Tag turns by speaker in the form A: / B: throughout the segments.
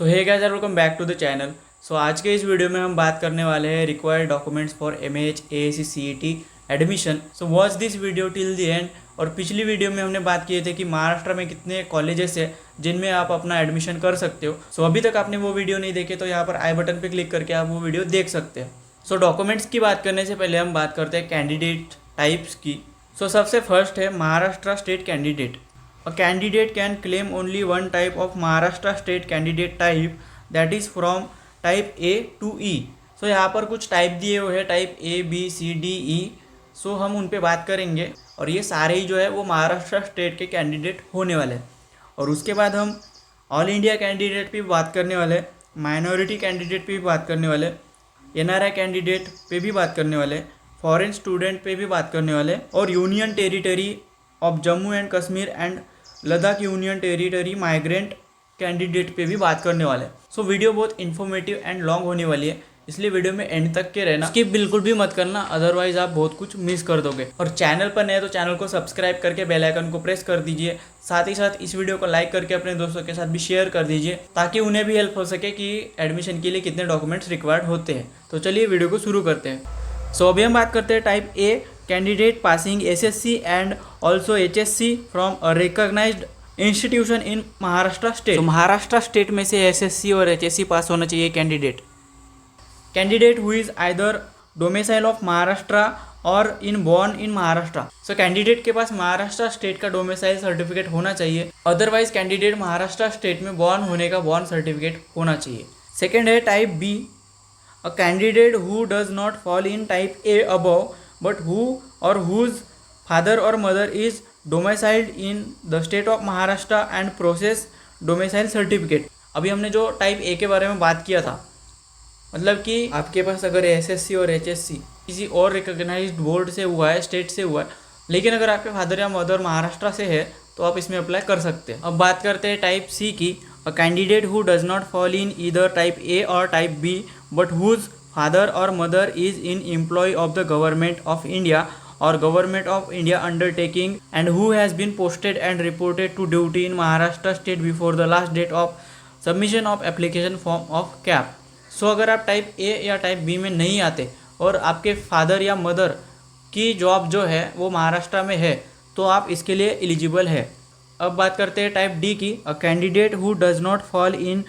A: So hey guys welcome back to the channel. So आज के इस वीडियो में हम बात करने वाले हैं required documents for MAH AAC CET admission. So watch this video till the end. और पिछली वीडियो में हमने बात किए थे कि महाराष्ट्र में कितने कॉलेजेस है जिनमें आप अपना एडमिशन कर सकते हो। सो अभी तक आपने वो वीडियो नहीं देखे तो यहाँ पर आई बटन पर क्लिक करके आप वो वीडियो देख सकते हैं। सो डॉक्यूमेंट्स की बात करने से पहले हम बात करते हैं कैंडिडेट टाइप्स की। सो सबसे फर्स्ट है Maharashtra state candidate. A candidate can claim only one type of Maharashtra state candidate type, that is from type A to E. So यहाँ पर कुछ टाइप दिए हुए हैं, type A B C D E। सो हम उन पे बात करेंगे और ये सारे ही जो है वो महाराष्ट्र स्टेट के कैंडिडेट होने वाले हैं। और उसके बाद हम ऑल इंडिया कैंडिडेट पे भी बात करने वाले, माइनॉरिटी कैंडिडेट पे भी बात करने वाले, NRI कैंडिडेट पे भी बात करने वाले, फॉरेन स्टूडेंट पे भी बात करने वाले और union territory of Jammu and Kashmir and Ladakh union territory migrant candidate पे भी बात करने वाले हैं। सो वीडियो बहुत इन्फॉर्मेटिव एंड लॉन्ग होने वाली है, इसलिए वीडियो में एंड तक के रहना, स्किप बिल्कुल भी मत करना, अदरवाइज आप बहुत कुछ मिस कर दोगे। और चैनल पर नए तो चैनल को सब्सक्राइब करके बेल आइकन को प्रेस कर दीजिए। साथ ही साथ इस वीडियो को लाइक करके अपने दोस्तों के साथ भी शेयर कर दीजिए ताकि उन्हें भी हेल्प हो सके कि एडमिशन के लिए कितने डॉक्यूमेंट्स रिक्वायर्ड होते हैं। तो चलिए वीडियो को शुरू करते हैं। सो अभी हम बात करते हैं type A candidate passing SSC and also HSC from a recognised institution in Maharashtra state. तो महाराष्ट्र स्टेट में से SSC और HSC पास होना चाहिए candidate who is either domicile of Maharashtra or in born in Maharashtra. So candidate के पास Maharashtra state का domicile certificate होना चाहिए, अदरवाइज कैंडिडेट महाराष्ट्र स्टेट में बॉर्न होने का बॉर्न सर्टिफिकेट होना चाहिए। सेकेंड है type B, a candidate who does not fall in type A above but who or whose father or mother is domiciled in the state of Maharashtra and process domicile certificate. अभी हमने जो type A के बारे में बात किया था, मतलब कि आपके पास अगर SSC और HSC किसी और रिकॉग्नाइज्ड बोर्ड से हुआ है, स्टेट से हुआ है, लेकिन अगर आपके फादर या मदर महाराष्ट्र से है तो आप इसमें अप्लाई कर सकते हैं। अब बात करते हैं टाइप सी की, a candidate who does not fall in either type A or type B but whose father or mother is in employ of the government of India or government of India undertaking and who has been posted and reported to duty in Maharashtra state before the last date of submission of application form of CAP। सो अगर आप type A या type B में नहीं आते और आपके father या mother की जॉब जो है वो महाराष्ट्र में है तो आप इसके लिए एलिजिबल है। अब बात करते हैं टाइप डी की, a candidate who does not fall in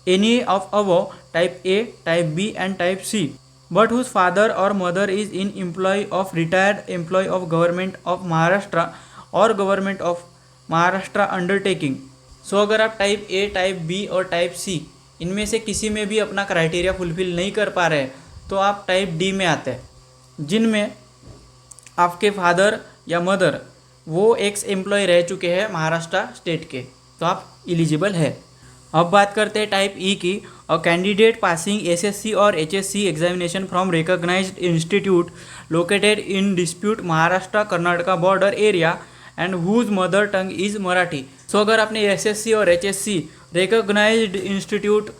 A: any of above type A, type B and type C but whose father or mother is in employ of retired employee of government of Maharashtra or government of Maharashtra undertaking। सो अगर आप type A, type B और type सी इनमें से किसी में भी अपना criteria fulfil नहीं कर पा रहे तो आप टाइप डी में आते हैं, जिनमें आपके फादर या मदर वो एक्स एम्प्लॉय रह चुके हैं महाराष्ट्र स्टेट के, तो आप एलिजिबल है। अब बात करते हैं टाइप ई की, a candidate passing SSC or HSC examination from recognised institute located in dispute Maharashtra Karnataka border area and whose mother tongue is Marathi. So अगर आपने SSC or HSC recognised institute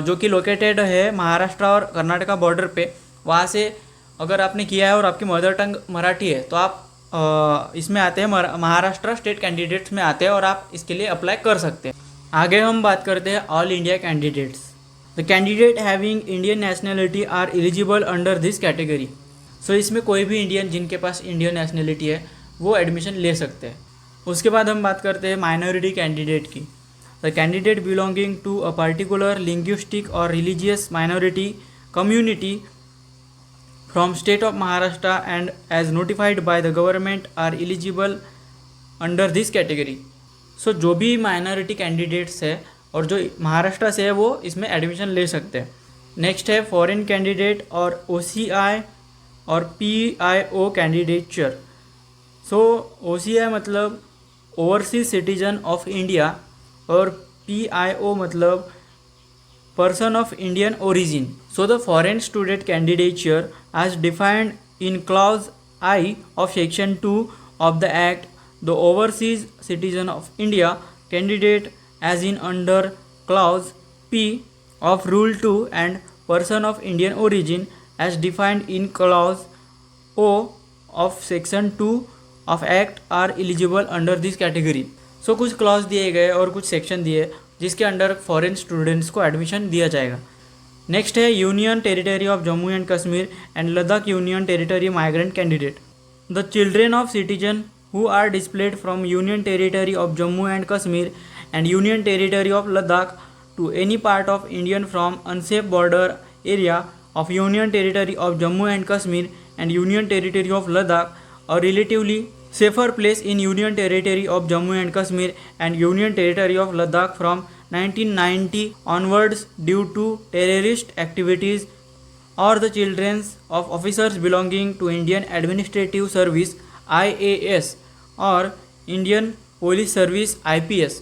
A: जो कि लोकेटेड है महाराष्ट्र और कर्नाटका बॉर्डर पे, वहाँ से अगर आपने किया है और आपकी मदर टंग मराठी है तो आप इसमें आते हैं, महाराष्ट्र स्टेट कैंडिडेट्स में आते हैं और आप इसके लिए अप्लाई कर सकते हैं। आगे हम बात करते हैं all India candidates. The candidate having Indian nationality are eligible under this category. So इसमें कोई भी इंडियन जिनके पास इंडियन नेशनलिटी है वो एडमिशन ले सकते हैं। उसके बाद हम बात करते हैं माइनॉरिटी कैंडिडेट की। The candidate belonging to a particular linguistic or religious minority community from state of Maharashtra and as notified by the government are eligible under this category. So जो भी माइनॉरिटी कैंडिडेट्स है और जो महाराष्ट्र से है वो इसमें एडमिशन ले सकते हैं। नेक्स्ट है फॉरेन कैंडिडेट और OCI और PIO कैंडिडेचर। सो OCI मतलब ओवरसीज सिटीजन ऑफ इंडिया और PIO मतलब person of Indian origin. So the foreign student candidature as defined in clause I of section 2 of the act, the overseas citizen of India candidate as in under clause P of rule 2 and person of Indian origin as defined in clause O of section 2 of act are eligible under this category। सो कुछ clause दिए गए और कुछ section दिए जिसके under foreign students को admission दिया जाएगा। नेक्स्ट है union territory of Jammu and Kashmir and Ladakh union territory migrant candidate. The children of citizen who are displaced from Union Territory of Jammu and Kashmir and Union Territory of Ladakh to any part of Indian from unsafe border area of Union Territory of Jammu and Kashmir and Union Territory of Ladakh, a relatively safer place in Union Territory of Jammu and Kashmir and Union Territory of Ladakh from 1990 onwards due to terrorist activities, or the children of officers belonging to Indian Administrative Service IAS or Indian Police Service IPS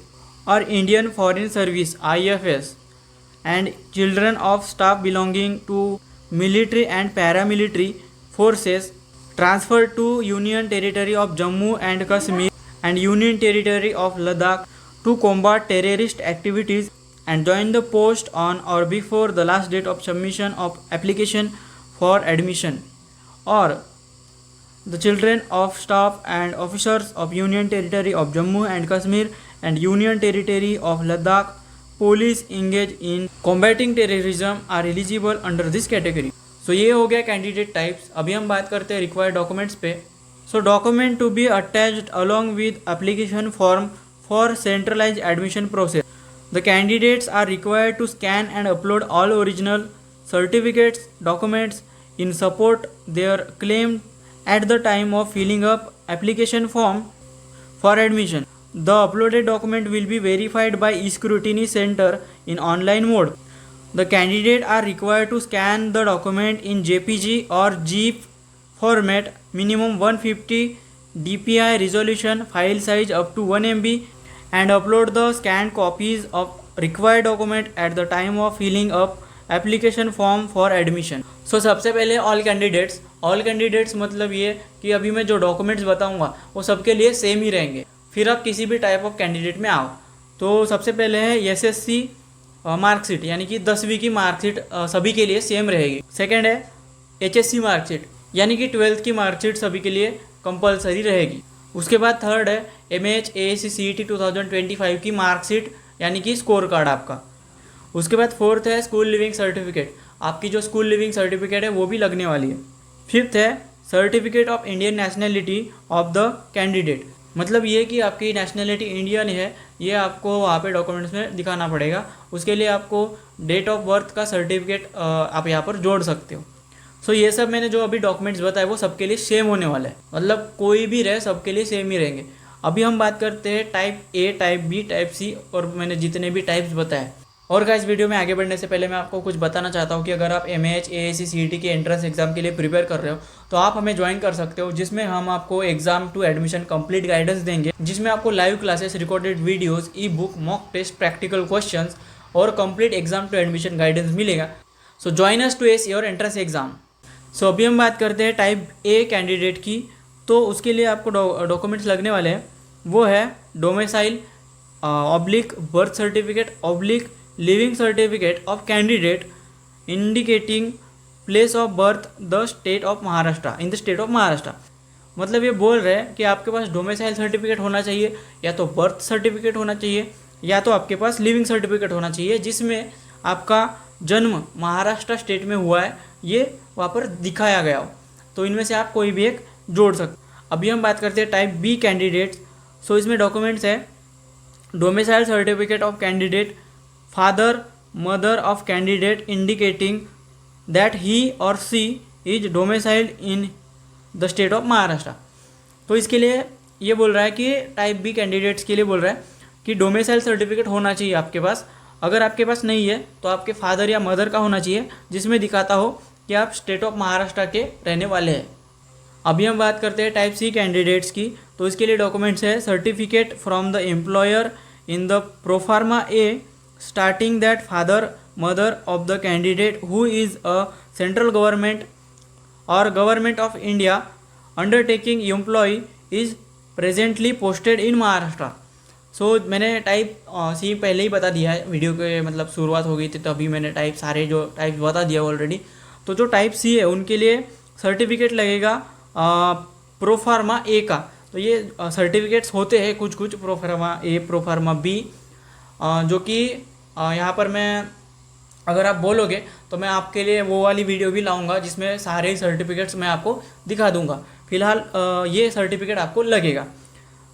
A: or Indian Foreign Service IFS and children of staff belonging to military and paramilitary forces transferred to Union Territory of Jammu and Kashmir and Union Territory of Ladakh to combat terrorist activities and join the post on or before the last date of submission of application for admission, or the children of staff and officers of Union Territory of Jammu and Kashmir and Union Territory of Ladakh police engaged in combating terrorism are eligible under this category. So ये हो गया candidate types. अभी हम बात करते हैं required documents पे। So document to be attached along with application form for centralised admission process. The candidates are required to scan and upload all original certificates documents in support their claim at the time of filling up application form for admission. The uploaded document will be verified by e-scrutiny center in online mode. The candidate are required to scan the document in JPG or GIF format, minimum 150 dpi resolution, file size up to 1 MB, and upload the scanned copies of required document at the time of filling up application form for admission. So सबसे पहले all candidates मतलब ये कि अभी मैं जो documents बताऊंगा वो सबके लिए सेम ही रहेंगे, फिर आप किसी भी टाइप ऑफ कैंडिडेट में आओ। तो सबसे पहले है एसएससी मार्कशीट, यानी कि 10वीं की मार्कशीट सभी के लिए सेम रहेगी। सेकेंड है एचएससी मार्कशीट, यानी कि 12th की मार्कशीट सभी के लिए कंपलसरी रहेगी। उसके बाद थर्ड है MAH AAC CET 2025 की मार्कशीट, यानी कि स्कोर कार्ड आपका। उसके बाद फोर्थ है स्कूल लिविंग सर्टिफिकेट, आपकी जो स्कूल लिविंग सर्टिफिकेट है वो भी लगने वाली है। फिफ्थ है certificate of Indian nationality of the candidate, मतलब ये कि आपकी नेशनलिटी इंडियन है, ये आपको वहाँ पे डॉक्यूमेंट्स में दिखाना पड़ेगा। उसके लिए आपको डेट ऑफ बर्थ का सर्टिफिकेट आप यहाँ पर जोड़ सकते हो। सो ये सब मैंने जो अभी डॉक्यूमेंट्स बताए वो सबके लिए सेम होने वाला है, मतलब कोई भी रहे सबके लिए सेम ही रहेंगे। अभी हम बात करते हैं type A, type B, type C, और मैंने जितने भी टाइप्स बताए। और गाइस वीडियो में आगे बढ़ने से पहले मैं आपको कुछ बताना चाहता हूँ कि अगर आप MAH AAC CET के एंट्रेंस एग्जाम के लिए प्रिपेयर कर रहे हो तो आप हमें ज्वाइन कर सकते हो, जिसमें हम आपको exam to admission complete guidance देंगे, जिसमें आपको live classes, recorded videos, e book, mock test, practical questions और complete exam to admission guidance मिलेगा। So join us to ace your entrance exam. So अभी हम बात करते हैं टाइप ए कैंडिडेट की। तो उसके लिए आपको डॉक्यूमेंट्स लगने वाले हैं, वो है domicile oblique birth certificate oblique leaving certificate of candidate indicating place of birth the state of Maharashtra, in the state of Maharashtra. मतलब ये बोल रहे हैं कि आपके पास डोमिसाइल सर्टिफिकेट होना चाहिए, या तो बर्थ सर्टिफिकेट होना चाहिए, या तो आपके पास लिविंग सर्टिफिकेट होना चाहिए जिसमें आपका जन्म महाराष्ट्र स्टेट में हुआ है, ये वहाँ पर दिखाया गया हो। तो इनमें से आप कोई भी एक जोड़ सकते। अभी हम बात करते हैं टाइप बी कैंडिडेट्स। सो इसमें डॉक्यूमेंट्स है domicile certificate of candidate, father mother of candidate indicating that he or she is domiciled in the state of Maharashtra. तो इसके लिए ये बोल रहा है कि टाइप बी कैंडिडेट्स के लिए बोल रहा है कि डोमिसाइल सर्टिफिकेट होना चाहिए आपके पास। अगर आपके पास नहीं है तो आपके फादर या मदर का होना चाहिए, जिसमें दिखाता हो कि आप स्टेट ऑफ महाराष्ट्र के रहने वाले हैं। अभी हम बात करते हैं टाइप सी कैंडिडेट्स की। तो इसके लिए डॉक्यूमेंट्स है certificate from the employer in the proforma A starting that father mother of the candidate who is a central government or government of India undertaking employ is presently posted in Maharashtra. So मैंने type सी पहले ही बता दिया है, video के मतलब शुरुआत हो गई थी तभी मैंने टाइप सारे जो टाइप बता दिया ऑलरेडी। तो जो टाइप सी है उनके लिए सर्टिफिकेट लगेगा प्रोफार्मा ए का। तो ये सर्टिफिकेट्स होते हैं कुछ प्रोफार्मा ए, प्रोफार्मा बी जो कि यहाँ पर मैं, अगर आप बोलोगे तो मैं आपके लिए वो वाली वीडियो भी लाऊंगा जिसमें सारे सर्टिफिकेट्स मैं आपको दिखा दूंगा। फिलहाल ये सर्टिफिकेट आपको लगेगा,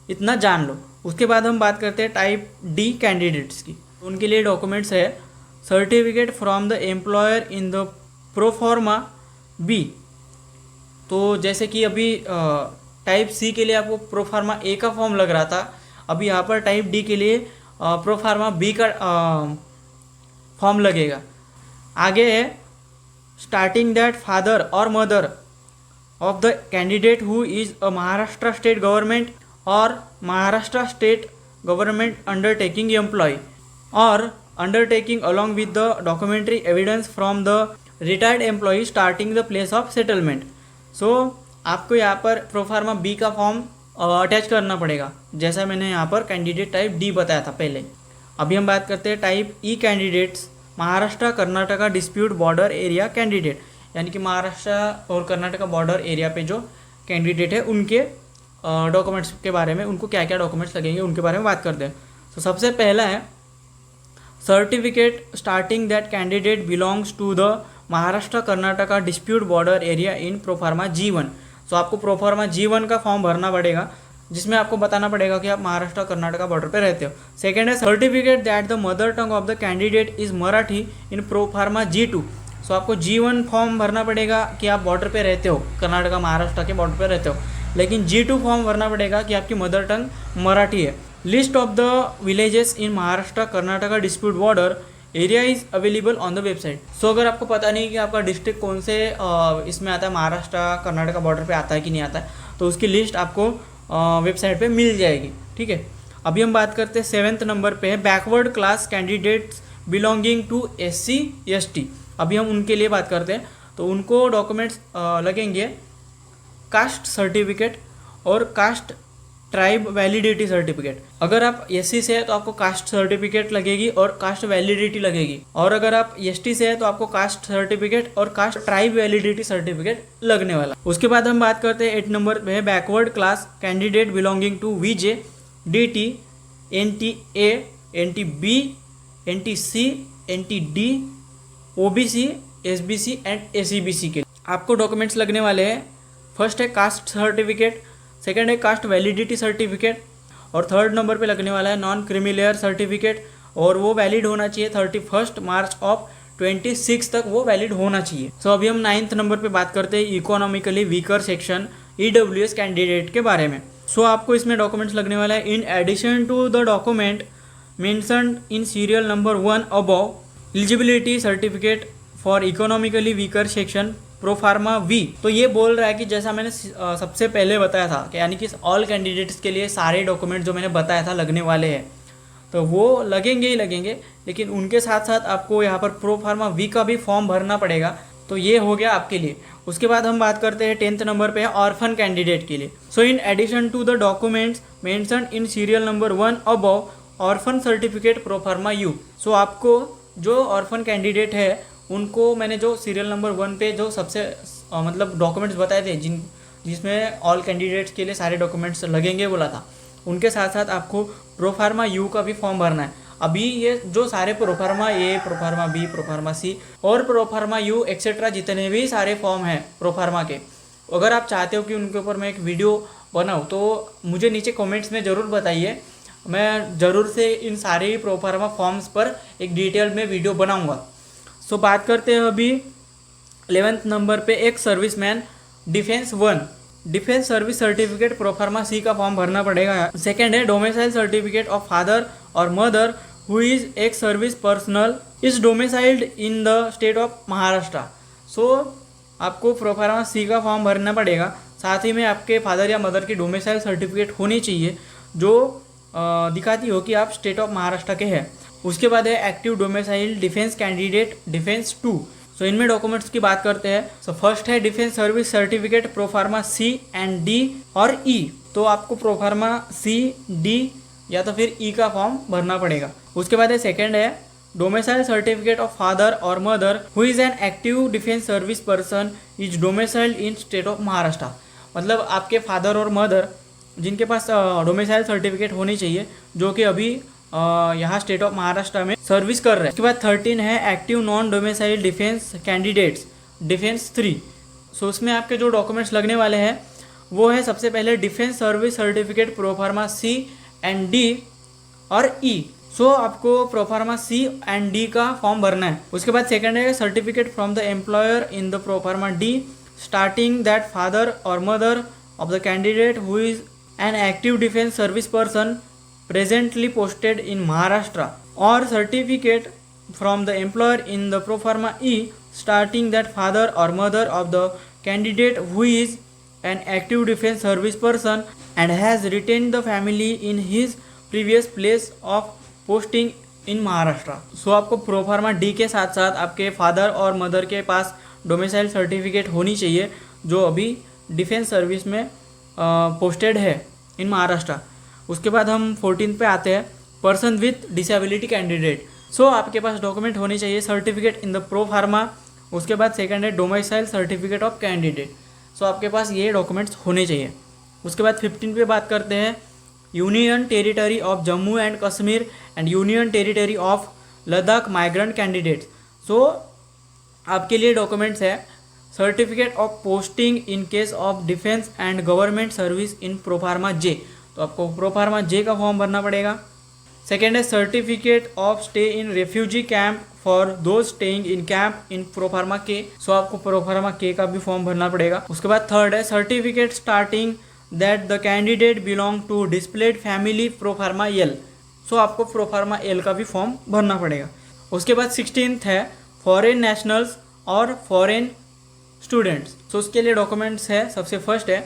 A: इतना जान लो। उसके बाद हम बात करते हैं टाइप डी कैंडिडेट्स की। उनके लिए डॉक्यूमेंट्स है certificate from the employer in the proforma B. तो जैसे कि अभी टाइप सी के लिए आपको प्रोफार्मा ए का फॉर्म लग रहा था, अभी यहाँ पर टाइप डी के लिए प्रोफार्मा बी का फॉर्म लगेगा। आगे है starting that father or mother of the candidate who is a Maharashtra state government or Maharashtra state government undertaking employ or undertaking along with the documentary evidence from the retired employ starting the place of settlement. So आपको यहाँ पर proforma B का form attach करना पड़ेगा, जैसा मैंने यहाँ पर कैंडिडेट टाइप डी बताया था पहले। अभी हम बात करते हैं टाइप ई candidates, Maharashtra Karnataka dispute border area candidate, यानी कि महाराष्ट्र और कर्नाटका बॉर्डर एरिया पे जो कैंडिडेट है उनके डॉक्यूमेंट्स के बारे में, उनको क्या क्या डॉक्यूमेंट्स लगेंगे उनके बारे में बात करते हैं। तो सबसे पहला है certificate starting that candidate belongs to the Maharashtra Karnataka dispute border area in proforma G1। So आपको प्रोफार्मा G1 का फॉर्म भरना पड़ेगा, जिसमें आपको बताना पड़ेगा कि आप महाराष्ट्र कर्नाटका बॉर्डर पे रहते हो। सेकेंड है certificate that the mother tongue of the candidate is Marathi in proforma G2। सो आपको G1 फॉर्म भरना पड़ेगा कि आप बॉर्डर पे रहते हो, कर्नाटका महाराष्ट्र के बॉर्डर पे रहते हो, लेकिन G2 फॉर्म भरना पड़ेगा कि आपकी मदर टंग मराठी है। List of the villages in Maharashtra Karnataka dispute border area is available on the website. So अगर आपको पता नहीं कि आपका डिस्ट्रिक्ट कौन से इसमें आता है, महाराष्ट्र कर्नाटका बॉर्डर पे आता है कि नहीं आता है, तो उसकी लिस्ट आपको वेबसाइट पे मिल जाएगी। ठीक है, अभी हम बात करते हैं 7th नंबर पे है backward class candidates belonging to SC ST। अभी हम उनके लिए बात करते हैं, तो उनको डॉक्यूमेंट्स लगेंगे कास्ट सर्टिफिकेट और कास्ट ट्राइब वैलिडिटी सर्टिफिकेट। अगर आप SC से है तो आपको कास्ट सर्टिफिकेट लगेगी और कास्ट वैलिडिटी लगेगी, और अगर आप ST से है तो आपको कास्ट सर्टिफिकेट और कास्ट ट्राइब वैलिडिटी सर्टिफिकेट लगने वाला। उसके बाद हम बात करते हैं 8 नंबर पे है backward class candidate belonging to VJ DT NTA NTB NTC NTD OBC SBC and ACBC के आपको डॉक्यूमेंट्स लगने वाले हैं। फर्स्ट है कास्ट सर्टिफिकेट, सेकेंड है कास्ट वैलिडिटी सर्टिफिकेट, और थर्ड नंबर पे लगने वाला है नॉन क्रिमिलेयर सर्टिफिकेट, और वो वैलिड होना चाहिए 31 मार्च ऑफ 26 तक वो वैलिड होना चाहिए। सो अभी हम 9th नंबर पे बात करते हैं economically weaker section EWS candidate के बारे में। सो आपको इसमें डॉक्यूमेंट्स लगने वाला है in addition to the document mentioned in serial number 1 above eligibility certificate for economically weaker section proforma V। तो ये बोल रहा है कि जैसा मैंने सबसे पहले बताया था कि यानी कि ऑल कैंडिडेट्स के लिए सारे डॉक्यूमेंट जो मैंने बताया था लगने वाले हैं, तो वो लगेंगे ही लगेंगे, लेकिन उनके साथ साथ आपको यहाँ पर प्रोफार्मा V का भी फॉर्म भरना पड़ेगा। तो ये हो गया आपके लिए। उसके बाद हम बात करते हैं 10th नंबर पे है ऑर्फन कैंडिडेट के लिए। So in addition to the documents mentioned in serial number 1 above orphan certificate proforma U। So आपको जो ऑर्फन कैंडिडेट है उनको मैंने जो सीरियल नंबर 1 पे जो सबसे मतलब डॉक्यूमेंट्स बताए थे जिसमें ऑल कैंडिडेट्स के लिए सारे डॉक्यूमेंट्स लगेंगे बोला था, उनके साथ साथ आपको प्रोफार्मा U का भी फॉर्म भरना है। अभी ये जो सारे proforma A, proforma B, proforma C और प्रोफार्मा U एक्सेट्रा जितने भी सारे फॉर्म हैं प्रोफार्मा के, अगर आप चाहते हो कि उनके ऊपर मैं एक वीडियो बनाऊँ तो मुझे नीचे कमेंट्स में ज़रूर बताइए, मैं ज़रूर से इन सारे प्रोफार्मा फॉर्म्स पर एक डिटेल में वीडियो बनाऊँगा। सो बात करते हैं अभी 11th नंबर पे एक serviceman defence 1 defence service certificate proforma C का फॉर्म भरना पड़ेगा। सेकेंड है domicile certificate of father or mother who is ex service personal is domiciled in the state of Maharashtra. So आपको प्रोफार्मा C का form भरना पड़ेगा, साथ ही में आपके फादर या मदर की डोमिसाइल सर्टिफिकेट होनी चाहिए जो दिखाती हो कि आप स्टेट ऑफ महाराष्ट्र के हैं। उसके बाद है active domicile defence candidate defence 2। सो इनमें डॉक्यूमेंट्स की बात करते हैं। सो फर्स्ट है defence service certificate proforma C and D और E। तो आपको प्रोफार्मा C, D या तो फिर E का फॉर्म भरना पड़ेगा। उसके बाद है सेकेंड है domicile certificate of father or mother who is an active defence service person is domiciled in state of Maharashtra. मतलब आपके फादर और मदर जिनके पास डोमिसाइल सर्टिफिकेट होनी चाहिए जो कि अभी यहाँ स्टेट ऑफ महाराष्ट्र में सर्विस कर रहे हैं। उसके बाद 13 है active non domicile defence candidates defence 3। सो उसमें आपके जो डॉक्यूमेंट्स लगने वाले हैं वो है सबसे पहले defence service certificate proforma C and D or E. So आपको प्रोफार्मा सी एंड डी का फॉर्म भरना है। उसके बाद सेकंड है certificate from the employer in the proforma D starting that father or mother of the candidate who is an active defence service person presently posted in Maharashtra, or certificate from the employer in the proforma E starting that father or mother of the candidate who is an active defense service person and has retained the family in his previous place of posting in Maharashtra. So आपको proforma D के साथ साथ आपके father or mother के पास domicile certificate होनी चाहिए जो अभी डिफेंस सर्विस में पोस्टेड है इन महाराष्ट्र। उसके बाद हम 14 पे आते हैं पर्सन विथ डिसेबिलिटी कैंडिडेट। सो आपके पास डॉक्यूमेंट होने चाहिए certificate in the pro pharma. उसके बाद सेकंड है डोमिसाइल सर्टिफिकेट ऑफ कैंडिडेट। सो आपके पास ये डॉक्यूमेंट्स होने चाहिए। उसके बाद 15 पे बात करते हैं union territory of Jammu and Kashmir and union territory of Ladakh migrant candidates. So आपके लिए डॉक्यूमेंट्स है certificate of posting in case of defence and government service in proforma J. तो आपको प्रोफार्मा जे का फॉर्म भरना पड़ेगा। सेकेंड है certificate of stay in refugee camp for those staying in camp in proforma के। सो आपको प्रोफार्मा के का भी फॉर्म भरना पड़ेगा। उसके बाद थर्ड है certificate starting that the candidate belong to displaced family proforma L. So आपको प्रोफार्मा एल का भी फॉर्म भरना पड़ेगा। उसके बाद 16th है foreign nationals or foreign students. सो उसके लिए डॉक्यूमेंट्स है सबसे फर्स्ट है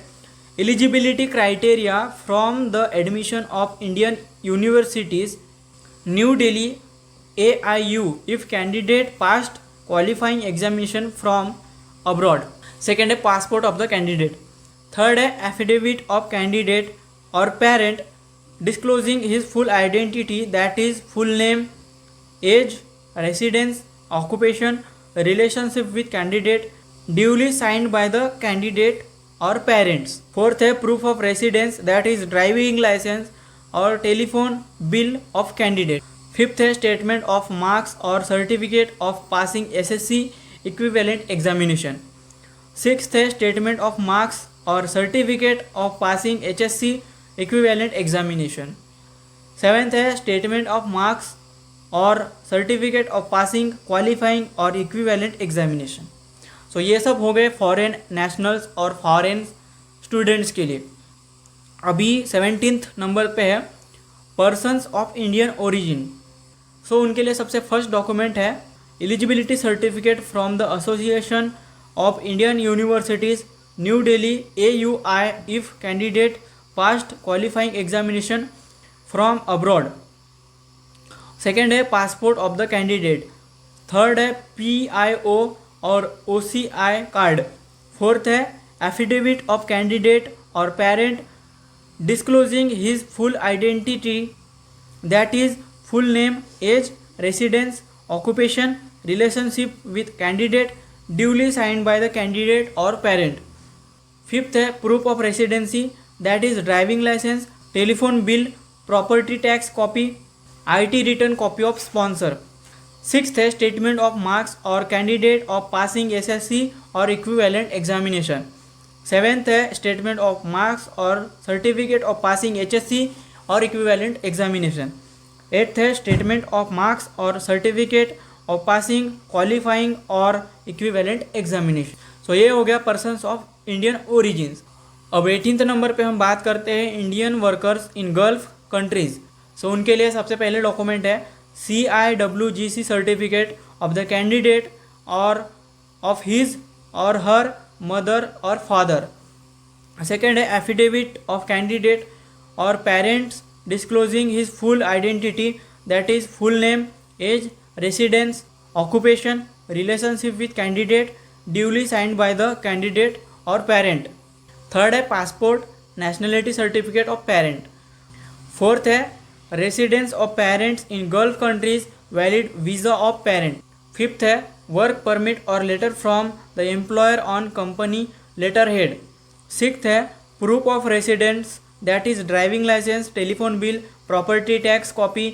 A: eligibility criteria from the admission of Indian universities New Delhi AIU if candidate passed qualifying examination from abroad. Second है passport of the candidate. Third है affidavit of candidate or parent disclosing his full identity, that is full name, age, residence, occupation, relationship with candidate, duly signed by the candidate or parents. Fourth है proof of residence that is driving licence or telephone bill of candidate. Fifth है statement of marks और certificate of passing SSC equivalent examination. Sixth है statement of marks और certificate of passing HSC equivalent examination. Seventh है statement of marks और certificate of passing qualifying और equivalent examination. So ये सब हो गए foreign nationals or foreign students के लिए। अभी 17th नंबर पे है persons of Indian origin. So उनके लिए सबसे फर्स्ट डॉक्यूमेंट है eligibility certificate from the association of Indian universities New Delhi AUI if candidate past qualifying examination from abroad. Second है passport of the candidate. Third है PIO or OCI card. Fourth है affidavit of candidate or parent disclosing his full identity, that is full name, age, residence, occupation, relationship with candidate, duly signed by the candidate or parent. Fifth है proof of residency that is driving licence, telephone bill, property tax copy, IT return copy of sponsor. Sixth है statement of marks और candidate of passing SSC और equivalent examination. Seventh है statement of marks और certificate of passing HSC और equivalent examination. Eighth है statement of marks और certificate of passing qualifying और equivalent examination. So ये हो गया पर्सन्स ऑफ इंडियन ओरिजिन्स। अब 18th नंबर पे हम बात करते हैं Indian workers in gulf countries. So उनके लिए सबसे पहले डॉक्यूमेंट है CIWGC certificate of the candidate or of his or her mother or father. Second है affidavit of candidate or parents disclosing his full identity, that is full name, age, residence, occupation, relationship with candidate, duly signed by the candidate or parent. Third है passport nationality certificate of parent. Fourth है residence of parents in gulf countries, valid visa of parent. Fifth है work permit और letter from the employer on company letter head. Sixth है proof of residence that is driving licence, telephone bill, property tax copy,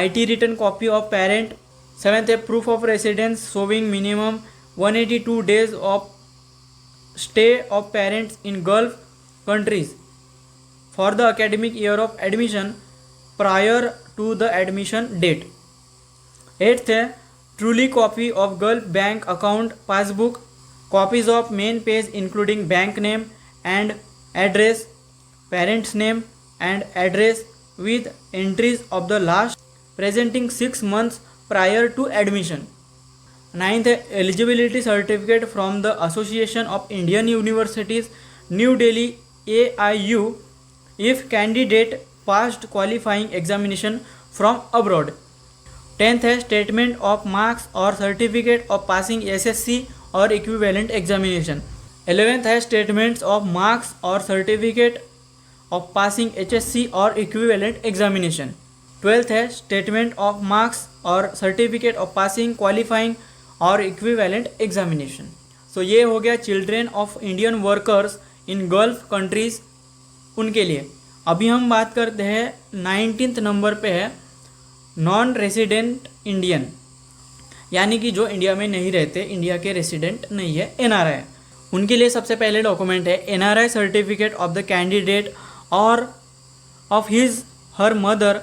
A: IT written copy of parent. 7th है proof of residence showing minimum 182 days of stay of parents in Gulf countries for the academic year of admission prior to the admission date. 8th है truly copy of Gulf bank account passbook, copies of main page including bank name and address, parents name and address with entries of the last presenting 6 months prior to admission. 9th है eligibility certificate from the Association of Indian Universities New Delhi AIU if candidate passed qualifying examination from abroad. 10th है statement of marks or certificate of passing SSC or equivalent examination. 11th है statements of marks or certificate of passing HSC or equivalent examination. 12th है statement of marks or certificate of passing qualifying or equivalent examination. So ये हो गया children of Indian workers in gulf countries उनके लिए. अभी हम बात करते हैं 19th नंबर पे है नॉन रेसिडेंट इंडियन, यानी कि जो इंडिया में नहीं रहते, इंडिया के रेसिडेंट नहीं है, NRI. उनके लिए सबसे पहले डॉक्यूमेंट है NRI certificate of the candidate or of his her mother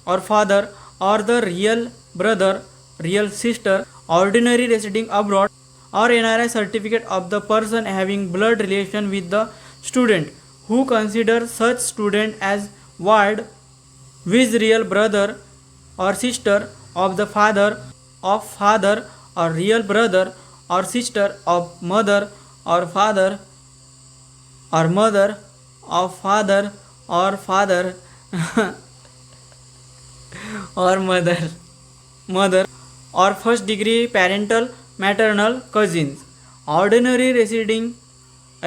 A: or father और the real brother, real sister, ordinary residing abroad, or NRI certificate of the person having blood relation with the student who consider such student as ward with real brother or sister of the father or real brother or sister of mother or father or mother of father or father or mother or first degree parental maternal cousins ordinary residing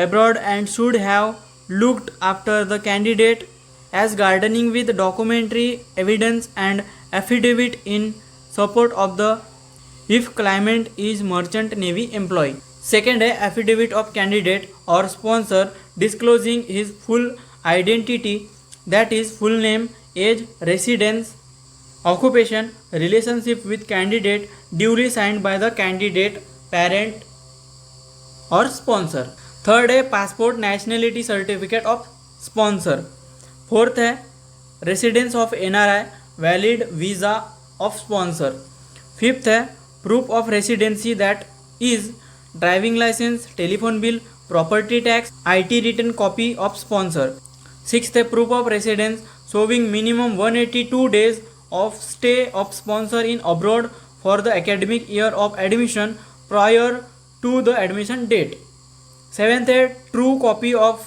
A: abroad and should have looked after the candidate as gardening with documentary evidence and affidavit in support of the if claimant is merchant navy employee. Second है affidavit of candidate or sponsor disclosing his full identity, that is full name, age, residence, occupation, relationship with candidate duly signed by the candidate parent or sponsor. Third है passport nationality certificate of sponsor. Fourth है residence of NRI valid visa of sponsor. Fifth है proof of residency that is driving licence, telephone bill, property tax, IT return copy of sponsor. Sixth है proof of residence showing minimum 182 days of stay of sponsor in abroad for the academic year of admission prior to the admission date. 7th है true copy of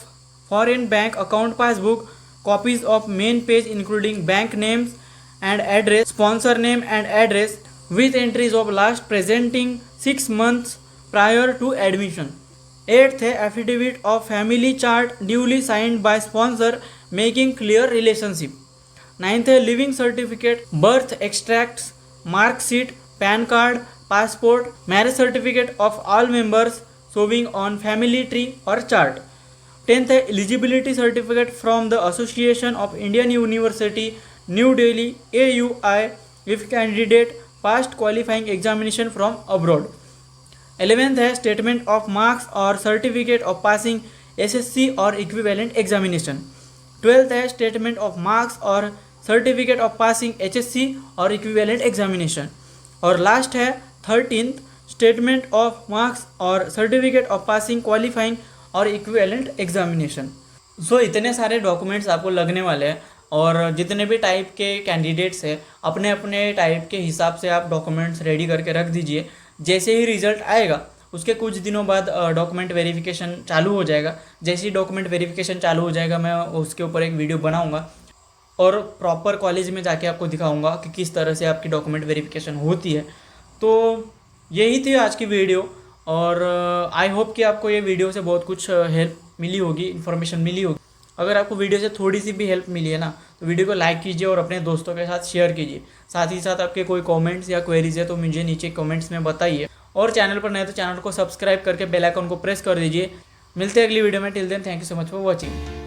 A: foreign bank account passbook, copies of main page including bank names and address, sponsor name and address with entries of last presenting 6 months prior to admission. 8th है affidavit of family chart duly signed by sponsor making clear relationship. 9th है leaving certificate, birth extracts, marksheet, pan card, passport, marriage certificate of all members showing on family tree और chart. 10th है eligibility certificate from the association of Indian university new Delhi AUI if candidate past qualifying examination from abroad. 11th है statement of marks और certificate of passing SSC और equivalent examination. 12th है statement of marks और certificate of passing HSC और equivalent examination. और last है 13th statement of marks और certificate of passing qualifying और इक्विवेलेंट एग्जामिनेशन. सो इतने सारे डॉक्यूमेंट्स आपको लगने वाले हैं और जितने भी टाइप के कैंडिडेट्स हैं अपने अपने टाइप के हिसाब से आप डॉक्यूमेंट्स रेडी करके रख दीजिए. जैसे ही रिजल्ट आएगा उसके कुछ दिनों बाद डॉक्यूमेंट वेरिफिकेशन चालू हो जाएगा. जैसे ही डॉक्यूमेंट वेरिफिकेशन चालू हो जाएगा मैं उसके ऊपर एक वीडियो बनाऊंगा और प्रॉपर कॉलेज में जाके आपको दिखाऊंगा कि किस तरह से आपकी डॉक्यूमेंट वेरिफिकेशन होती है. तो यही थी आज की वीडियो और आई होप कि आपको ये वीडियो से बहुत कुछ हेल्प मिली होगी, इन्फॉर्मेशन मिली होगी. अगर आपको वीडियो से थोड़ी सी भी हेल्प मिली है ना तो वीडियो को लाइक कीजिए और अपने दोस्तों के साथ शेयर कीजिए. साथ ही साथ आपके कोई कमेंट्स या क्वेरीज है तो मुझे नीचे कमेंट्स में बताइए. और चैनल पर नए तो चैनल को सब्सक्राइब करके बेल आइकन को प्रेस कर दीजिए. मिलते हैं अगली वीडियो में. Till then thank you so much for watching.